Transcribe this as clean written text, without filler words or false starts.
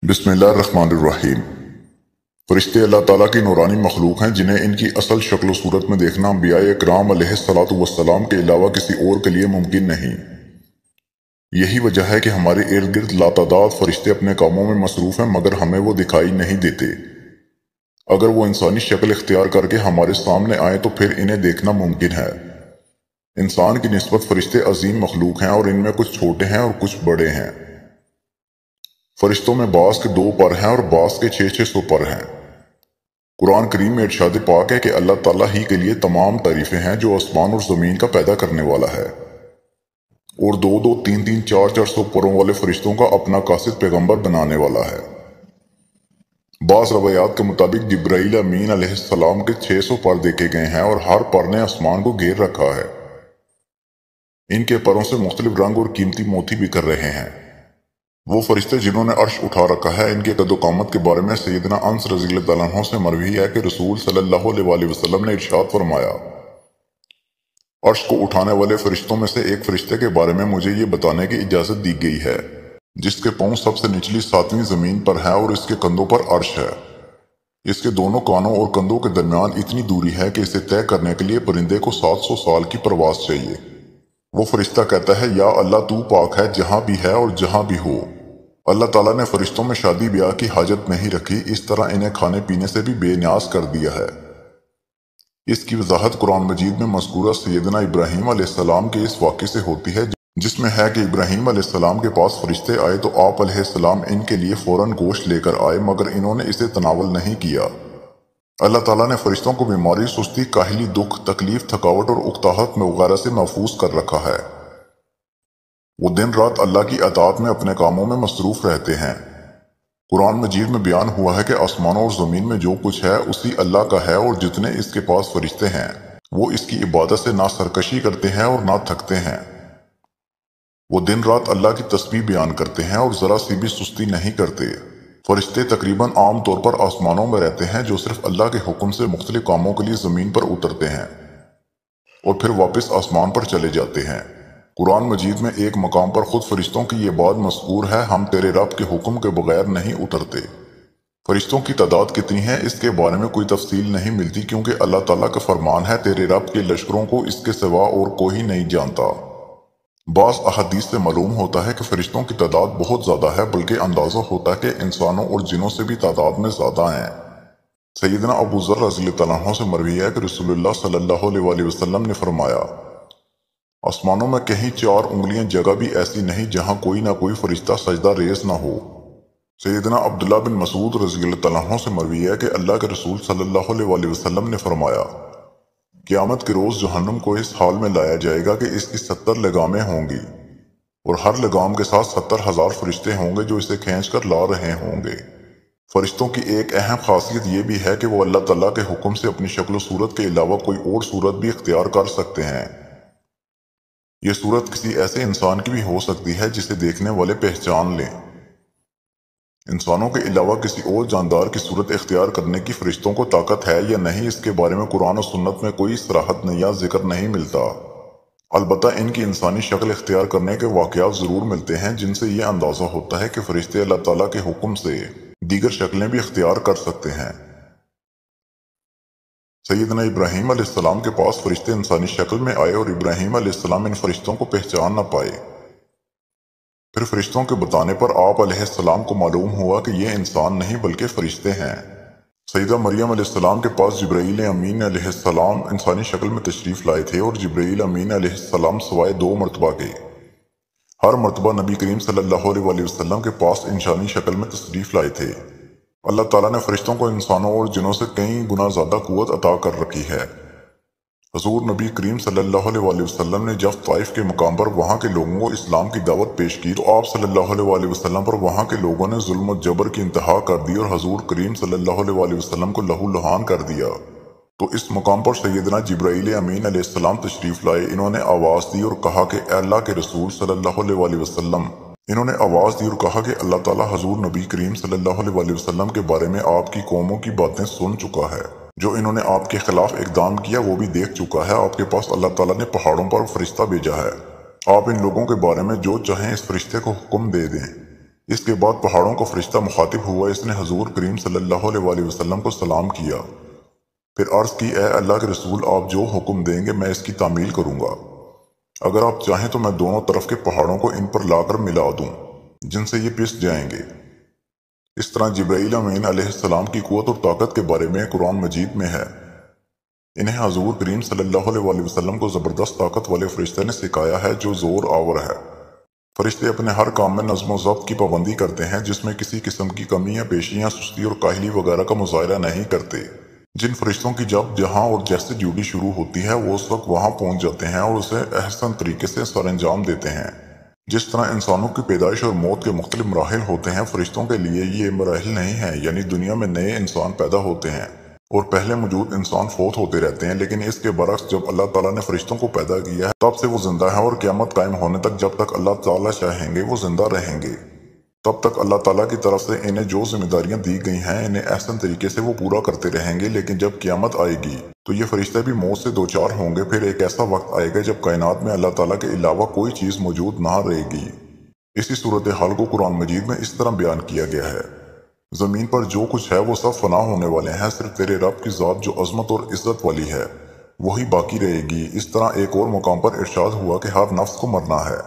بسم اللہ الرحمن الرحیم۔ فرشتے اللہ تعالیٰ کی نورانی مخلوق ہیں جنہیں ان کی اصل شکل و صورت میں دیکھنا انبیاء اکرام علیہ الصلاۃ والسلام کے علاوہ کسی اور کے لیے ممکن نہیں۔ یہی وجہ ہے کہ ہمارے ارد گرد لاتعداد فرشتے اپنے کاموں میں مصروف ہیں مگر ہمیں وہ دکھائی نہیں دیتے۔ اگر وہ انسانی شکل اختیار کر کے ہمارے سامنے آئیں تو پھر انہیں دیکھنا ممکن ہے۔ انسان کی نسبت فرشتے عظیم مخلوق ہیں اور ان میں کچھ چھوٹے ہیں اور کچھ بڑے ہیں۔ فرشتوں میں بعض کے 2 پر ہیں اور بعض کے 600 پر ہیں۔ قرآن کریم میں ارشاد پاک ہے کہ اللہ تعالیٰ ہی کے لیے تمام تعریفیں ہیں جو آسمان اور زمین کا پیدا کرنے والا ہے، اور 2-2 3-3 4-400 پروں والے فرشتوں کا اپنا قاصد پیغمبر بنانے والا ہے۔ بعض روایات کے مطابق جبرائیل امین علیہ السلام کے 600 پر دیکھے گئے ہیں اور ہر پر نے آسمان کو گھیر رکھا ہے۔ ان کے پروں سے مختلف رنگ اور قیمتی موتی بکھر رہے ہیں۔ وہ فرشتے جنہوں نے عرش اٹھا رکھا ہے، ان کے قد و قامت کے بارے میں سیدنا انس رضی اللہ تعالیٰ عنہ سے مروی ہے کہ رسول صلی اللہ علیہ وآلہ وسلم نے ارشاد فرمایا، عرش کو اٹھانے والے فرشتوں میں سے ایک فرشتے کے بارے میں مجھے یہ بتانے کی اجازت دی گئی ہے جس کے پاؤں سب سے نچلی 7ویں زمین پر ہے اور اس کے کندھوں پر عرش ہے۔ اس کے دونوں کانوں اور کندھوں کے درمیان اتنی دوری ہے کہ اسے طے کرنے کے لیے پرندے کو 700 سال کی پرواز چاہیے۔ وہ فرشتہ کہتا ہے، یا اللہ تو پاک ہے جہاں بھی ہے اور جہاں بھی ہو۔ اللہ تعالیٰ نے فرشتوں میں شادی بیاہ کی حاجت نہیں رکھی، اس طرح انہیں کھانے پینے سے بھی بے نیاز کر دیا ہے۔ اس کی وضاحت قرآن مجید میں مذکورہ سیدنا ابراہیم علیہ السلام کے اس واقعے سے ہوتی ہے جس میں ہے کہ ابراہیم علیہ السلام کے پاس فرشتے آئے تو آپ علیہ السلام ان کے لیے فوراً گوشت لے کر آئے مگر انہوں نے اسے تناول نہیں کیا۔ اللہ تعالیٰ نے فرشتوں کو بیماری، سستی، کاہلی، دکھ، تکلیف، تھکاوٹ اور اکتاہٹ میں وغیرہ سے محفوظ کر رکھا ہے۔ وہ دن رات اللہ کی اطاعت میں اپنے کاموں میں مصروف رہتے ہیں۔ قرآن مجید میں بیان ہوا ہے کہ آسمانوں اور زمین میں جو کچھ ہے اسی اللہ کا ہے، اور جتنے اس کے پاس فرشتے ہیں وہ اس کی عبادت سے نہ سرکشی کرتے ہیں اور نہ تھکتے ہیں۔ وہ دن رات اللہ کی تسبیح بیان کرتے ہیں اور ذرا سی بھی سستی نہیں کرتے۔ فرشتے تقریباً عام طور پر آسمانوں میں رہتے ہیں جو صرف اللہ کے حکم سے مختلف کاموں کے لیے زمین پر اترتے ہیں اور پھر واپس آسمان پر چلے جاتے ہیں۔ قرآن مجید میں ایک مقام پر خود فرشتوں کی یہ بات مذکور ہے، ہم تیرے رب کے حکم کے بغیر نہیں اترتے۔ فرشتوں کی تعداد کتنی ہے اس کے بارے میں کوئی تفصیل نہیں ملتی، کیونکہ اللہ تعالیٰ کا فرمان ہے، تیرے رب کے لشکروں کو اس کے سوا اور کوئی نہیں جانتا۔ بعض احادیث سے معلوم ہوتا ہے کہ فرشتوں کی تعداد بہت زیادہ ہے، بلکہ اندازہ ہوتا ہے کہ انسانوں اور جنوں سے بھی تعداد میں زیادہ ہیں۔ سیدنا ابو ذر رضی اللہ تعالیٰ عنہ سے مروی ہے کہ رسول اللہ صلی اللہ علیہ وآلہ وسلم نے فرمایا، آسمانوں میں کہیں 4 انگلیاں جگہ بھی ایسی نہیں جہاں کوئی نہ کوئی فرشتہ سجدہ ریز نہ ہو۔ سیدنا عبداللہ بن مسعود رضی اللہ تعالیٰ عنہ سے مروی ہے کہ اللہ کے رسول صلی اللہ علیہ وآلہ وسلم نے فرمایا، قیامت کے روز جہنم کو اس حال میں لایا جائے گا کہ اس کی 70 لگامیں ہوں گی، اور ہر لگام کے ساتھ 70,000 فرشتے ہوں گے جو اسے کھینچ کر لا رہے ہوں گے۔ فرشتوں کی ایک اہم خاصیت یہ بھی ہے کہ وہ اللہ تعالیٰ کے حکم سے اپنی شکل و صورت کے علاوہ کوئی اور صورت بھی اختیار کر سکتے ہیں۔ یہ صورت کسی ایسے انسان کی بھی ہو سکتی ہے جسے دیکھنے والے پہچان لیں۔ انسانوں کے علاوہ کسی اور جاندار کی صورت اختیار کرنے کی فرشتوں کو طاقت ہے یا نہیں، اس کے بارے میں قرآن و سنت میں کوئی صراحت یا ذکر نہیں ملتا۔ البتہ ان کی انسانی شکل اختیار کرنے کے واقعات ضرور ملتے ہیں جن سے یہ اندازہ ہوتا ہے کہ فرشتے اللہ تعالیٰ کے حکم سے دیگر شکلیں بھی اختیار کر سکتے ہیں۔ سیدنا ابراہیم علیہ السلام کے پاس فرشتے انسانی شکل میں آئے اور ابراہیم علیہ السلام ان فرشتوں کو پہچان نہ پائے۔ پھر فرشتوں کے بتانے پر آپ علیہ السلام کو معلوم ہوا کہ یہ انسان نہیں بلکہ فرشتے ہیں۔ سیدہ مریم علیہ السلام کے پاس جبرائیل امین علیہ السلام انسانی شکل میں تشریف لائے تھے، اور جبرائیل امین علیہ السلام سوائے 2 مرتبہ کے ہر مرتبہ نبی کریم صلی اللہ علیہ وآلہ وسلم کے پاس انسانی شکل میں تشریف لائے تھے۔ اللہ تعالیٰ نے فرشتوں کو انسانوں اور جنوں سے کئی گنا زیادہ قوت عطا کر رکھی ہے۔ حضور نبی کریم صلی اللہ علیہ وآلہ وسلم نے جب طائف کے مقام پر وہاں کے لوگوں کو اسلام کی دعوت پیش کی تو آپ صلی اللہ علیہ وآلہ وسلم پر وہاں کے لوگوں نے ظلم و جبر کی انتہا کر دی اور حضور کریم صلی اللہ علیہ وآلہ وسلم کو لہو لہان کر دیا۔ تو اس مقام پر سیدنا جبرائیل امین علیہ السلام تشریف لائے۔ انہوں نے آواز دی اور کہا کہ اے اللہ کے رسول صلی اللہ علیہ وآلہ وسلم، اللہ تعالیٰ حضور نبی کریم صلی اللہ علیہ وآلہ وسلم کے بارے میں آپ کی قوموں کی باتیں سن چکا ہے، جو انہوں نے آپ کے خلاف اقدام کیا وہ بھی دیکھ چکا ہے۔ آپ کے پاس اللہ تعالیٰ نے پہاڑوں پر فرشتہ بھیجا ہے، آپ ان لوگوں کے بارے میں جو چاہیں اس فرشتے کو حکم دے دیں۔ اس کے بعد پہاڑوں کا فرشتہ مخاطب ہوا، اس نے حضور کریم صلی اللہ علیہ وسلم کو سلام کیا، پھر عرض کی اے اللہ کے رسول، آپ جو حکم دیں گے میں اس کی تعمیل کروں گا، اگر آپ چاہیں تو میں دونوں طرف کے پہاڑوں کو ان پر لا کر ملا دوں جن سے یہ پس جائیں گے۔ اس طرح جبرائیل امین علیہ السلام کی قوت اور طاقت کے بارے میں قرآن مجید میں ہے۔ انہیں حضور کریم صلی اللہ علیہ وسلم کو زبردست طاقت والے فرشتے نے سکھایا ہے جو زور آور ہے۔ فرشتے اپنے ہر کام میں نظم و ضبط کی پابندی کرتے ہیں، جس میں کسی قسم کی کمی یا پیشی یا سستی اور کاہلی وغیرہ کا مظاہرہ نہیں کرتے۔ جن فرشتوں کی جب جہاں اور جیسے ڈیوٹی شروع ہوتی ہے وہ اس وقت وہاں پہنچ جاتے ہیں اور اسے احسن طریقے سے سر انجام دیتے ہیں۔ جس طرح انسانوں کی پیدائش اور موت کے مختلف مراحل ہوتے ہیں، فرشتوں کے لیے یہ مراحل نہیں ہیں، یعنی دنیا میں نئے انسان پیدا ہوتے ہیں اور پہلے موجود انسان فوت ہوتے رہتے ہیں، لیکن اس کے برعکس جب اللہ تعالیٰ نے فرشتوں کو پیدا کیا ہے تب سے وہ زندہ ہیں، اور قیامت قائم ہونے تک جب تک اللہ تعالیٰ چاہیں گے وہ زندہ رہیں گے۔ تب تک اللہ تعالیٰ کی طرف سے انہیں جو ذمہ داریاں دی گئی ہیں انہیں احسن طریقے سے وہ پورا کرتے رہیں گے، لیکن جب قیامت آئے گی تو یہ فرشتے بھی موت سے دوچار ہوں گے۔ پھر ایک ایسا وقت آئے گا جب کائنات میں اللہ تعالیٰ کے علاوہ کوئی چیز موجود نہ رہے گی۔ اسی صورتحال کو قرآن مجید میں اس طرح بیان کیا گیا ہے، زمین پر جو کچھ ہے وہ سب فنا ہونے والے ہیں، صرف تیرے رب کی ذات جو عظمت اور عزت والی ہے وہی باقی رہے گی۔ اس طرح ایک اور مقام پر ارشاد ہوا کہ ہر نفس کو مرنا ہے۔